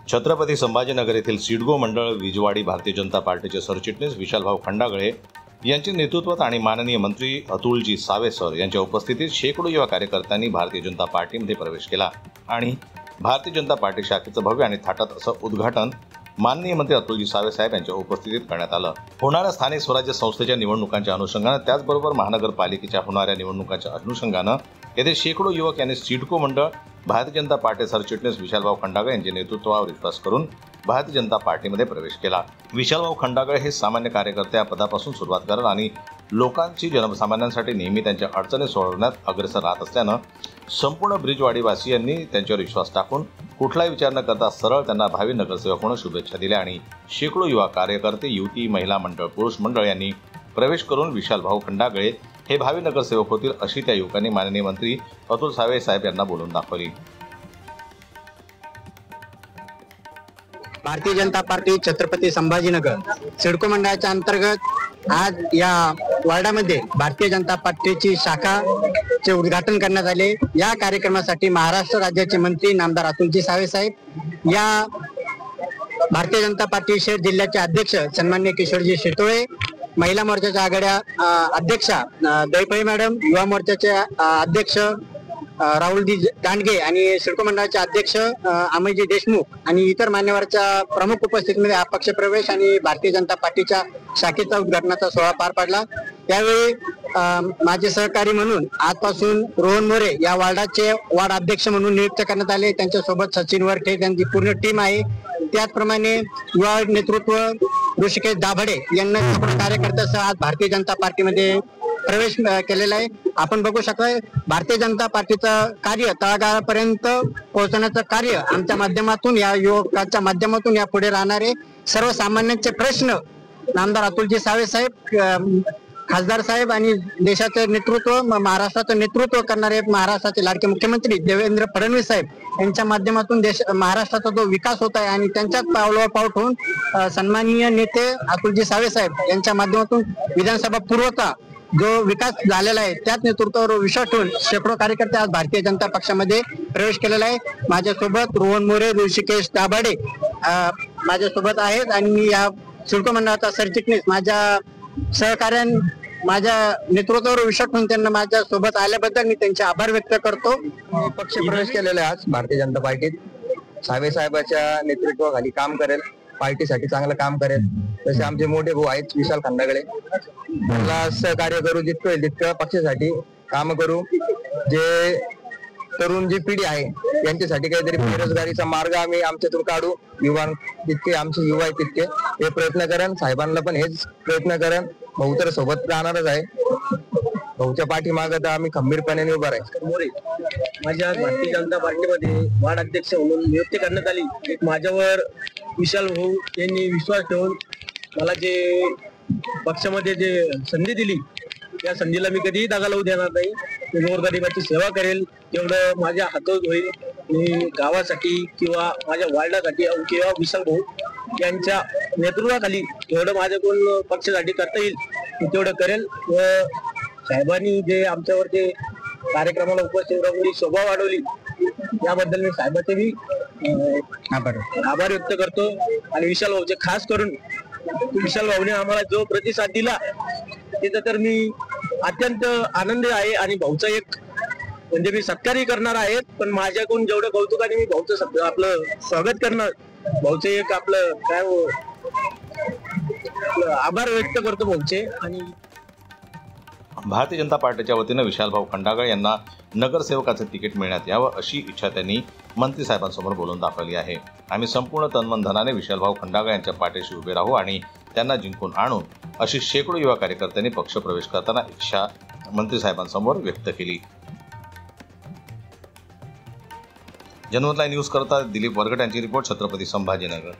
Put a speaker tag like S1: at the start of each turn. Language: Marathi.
S1: छत्रपती संभाजीनगर येथील सिडको मंडळ विजवाडी भारतीय जनता पार्टीचे सरचिटणीस विशालभाऊ खंडागळे यांच्या नेतृत्वात आणि माननीय मंत्री अतुलजी सावे सर यांच्या उपस्थितीत शेकडो युवा कार्यकर्त्यांनी भारतीय जनता पार्टीमध्ये प्रवेश केला आणि भारतीय जनता पार्टी शाखेचं भव्य आणि थाटात असं उद्घाटन माननीय मंत्री अतुलजी सावे साहेब यांच्या उपस्थितीत करण्यात आलं। होणाऱ्या स्थानिक स्वराज्य संस्थेच्या निवडणुकांच्या अनुषंगाने त्याचबरोबर महानगरपालिकेच्या होणाऱ्या निवडणुकांच्या अनुषंगाने येथे शेकडो युवक यांनी सिडको मंडळ भारतीय जनता पार्टी सरचिटणीस विशालभाऊ खंडागळे यांच्या नेतृत्वावर विश्वास करून भारतीय जनता पार्टीमध्ये प्रवेश केला। विशालभाऊ खंडागळे हे सामान्य कार्यकर्ते या पदापासून सुरुवात करत आणि लोकांची जनसामान्यांसाठी नेहमी त्यांच्या अडचणी सोडवण्यात अग्रेसर राहत असल्यानं संपूर्ण ब्रिजवाडीवासियांनी त्यांच्यावर विश्वास टाकून कुठलाही विचार न करता सरळ त्यांना भावी नगरसेवक होण्यास शुभेच्छा दिल्या आणि शेकडो युवा कार्यकर्ते, युवती, महिला मंडळ, पुरुष मंडळ यांनी प्रवेश करून विशालभाऊ खंडागळे हे भावी नगरसेवक होतील अशी त्या युवकांनी माननीय मंत्री अतुल सावे साहेब यांना बोलून दाखवली।
S2: भारतीय जनता पार्टी छत्रपती संभाजीनगर सिडको मंडळाच्या अंतर्गत आज या वार्डामध्ये भारतीय जनता पार्टीची शाखाचे उद्घाटन करण्यात आले। या कार्यक्रमासाठी महाराष्ट्र राज्याचे मंत्री नामदार अतुलजी सावे साहेब, या भारतीय जनता पार्टी शहर जिल्ह्याचे अध्यक्ष सन्माननीय किशोरजी शितोळे, महिला मोर्चाच्या आघाड्या अध्यक्षा दैपळे मॅडम, युवा मोर्चाचे अध्यक्ष राहुलजी दांडगे आणि सिडको मंडळाचे अध्यक्ष अमयजी देशमुख आणि इतर मान्यवरांच्या प्रमुख उपस्थितीमध्ये अपक्ष प्रवेश आणि भारतीय जनता पार्टीच्या शाखेचा उद्घाटनाचा सोहळा पार पडला। त्यावेळी माझे सहकारी म्हणून आजपासून रोहन मोरे या वार्डाचे वार्ड अध्यक्ष म्हणून नियुक्त करण्यात आले। त्यांच्यासोबत सचिन वरठे त्यांची पूर्ण टीम आहे। त्याचप्रमाणे युवा नेतृत्व ऋषिकेश दाभडे यांना कार्यकर्त्यासह आज भारतीय जनता पार्टीमध्ये प्रवेश केलेला आहे। आपण बघू शकता भारतीय जनता पार्टीचं कार्य तळागाळापर्यंत पोहोचवण्याचं कार्य आमच्या माध्यमातून, या युवकांच्या माध्यमातून यापुढे राहणारे सर्वसामान्यांचे प्रश्न नामदार अतुलजी सावे साहेब, खासदार साहेब आणि देशाचे नेतृत्व, महाराष्ट्राचं नेतृत्व करणारे महाराष्ट्राचे लाडके मुख्यमंत्री देवेंद्र फडणवीस साहेब यांच्या माध्यमातून महाराष्ट्राचा जो विकास होत आहे आणि त्यांच्याच पावलावर पाऊल ठेवून सन्माननीय नेते अतुलजी सावे साहेब यांच्या माध्यमातून विधानसभा पूर्वचा जो विकास झालेला आहे त्याच नेतृत्वावर विश्वास ठेवून शेकडो कार्यकर्ते आज भारतीय जनता पक्षामध्ये प्रवेश केलेला आहे। माझ्यासोबत रोहन मोरे, ऋषिकेश दाभाडे माझ्यासोबत आहेत आणि मी या सिडको मंडळाचा सरचिटणीस माझ्या सहकार्यां माझ्या नेतृत्वावर विश्वास ठेवून त्यांना माझ्या सोबत आल्याबद्दल मी त्यांचे आभार व्यक्त करतो।
S3: पक्ष प्रवेश केलेला आहे आज भारतीय जनता पार्टीत। सावे साहेबांच्या नेतृत्वाखाली काम करेल, पार्टीसाठी चांगलं काम करेल। तसे आमचे मोठे भाऊ आहेत विशाल खंडागळे, त्यांना सहकार्य करू, जितकं होईल तितकं पक्षासाठी काम करू। जे तरुण जी पिढी आहे यांच्यासाठी काहीतरी बेरोजगारीचा मार्ग आम्ही आमच्यातून काढू। युवा जितके आमचे युवा आहेत तितके हे प्रयत्न करेन, साहेबांना पण हेच प्रयत्न करेन। भाऊ तर सोबत राहणारच आहे, भाऊच्या पाठीमागे तर आम्ही खंबीरपणे उभा आहे।
S4: माझ्या भारतीय जनता पार्टीमध्ये वार्ड अध्यक्ष म्हणून नियुक्ती करण्यात आली। एक माझ्यावर विशाल भाऊ यांनी विश्वास ठेवून मला जे पक्षामध्ये जे संधी दिली त्या संधीला मी कधीही दागा लावू देणार नाही। गोरगरिबाची सेवा करेल तेवढं माझ्या हातात होईल। मी गावासाठी किंवा माझ्या वार्डासाठी किंवा विशाल भाऊ यांच्या नेतृत्वाखाली जेवढं माझ्याकडून पक्षासाठी करता येईल मी तेवढं करेल। व साहेबांनी जे आमच्यावर जे कार्यक्रमाला उपस्थित राहून शोभा वाढवली याबद्दल मी साहेबांचे मी आभार व्यक्त करतो। आणि विशाल भाऊचे खास करून विशाल भाऊने आम्हाला जो प्रतिसाद दिला त्याचा तर मी अत्यंत आनंदी आहे आणि भाऊचा एक म्हणजे मी सत्कारही करणार आहे, पण माझ्याकडून जेवढं कौतुकाने मी भाऊचं आपलं स्वागत करणार, भाऊचे एक आपलं काय आभार व्यक्त करतो भाऊचे। आणि
S1: भारतीय जनता पार्टीच्या वतीनं विशालभाऊ खंडागळे यांना नगरसेवकाचे तिकीट मिळण्यात यावं अशी इच्छा त्यांनी मंत्री साहेबांसमोर बोलून दाखवली आहे। आम्ही संपूर्ण तनमन धनाने विशालभाऊ खंडागळे यांच्या पाठीशी उभे राहू आणि त्यांना जिंकून आणू अशी शेकडो युवा कार्यकर्त्यांनी पक्ष प्रवेश करताना इच्छा मंत्री साहेबांसमोर व्यक्त केली। जनमत लाईव्ह न्यूज करता दिलीप वरगट यांची रिपोर्ट, छत्रपती संभाजीनगर।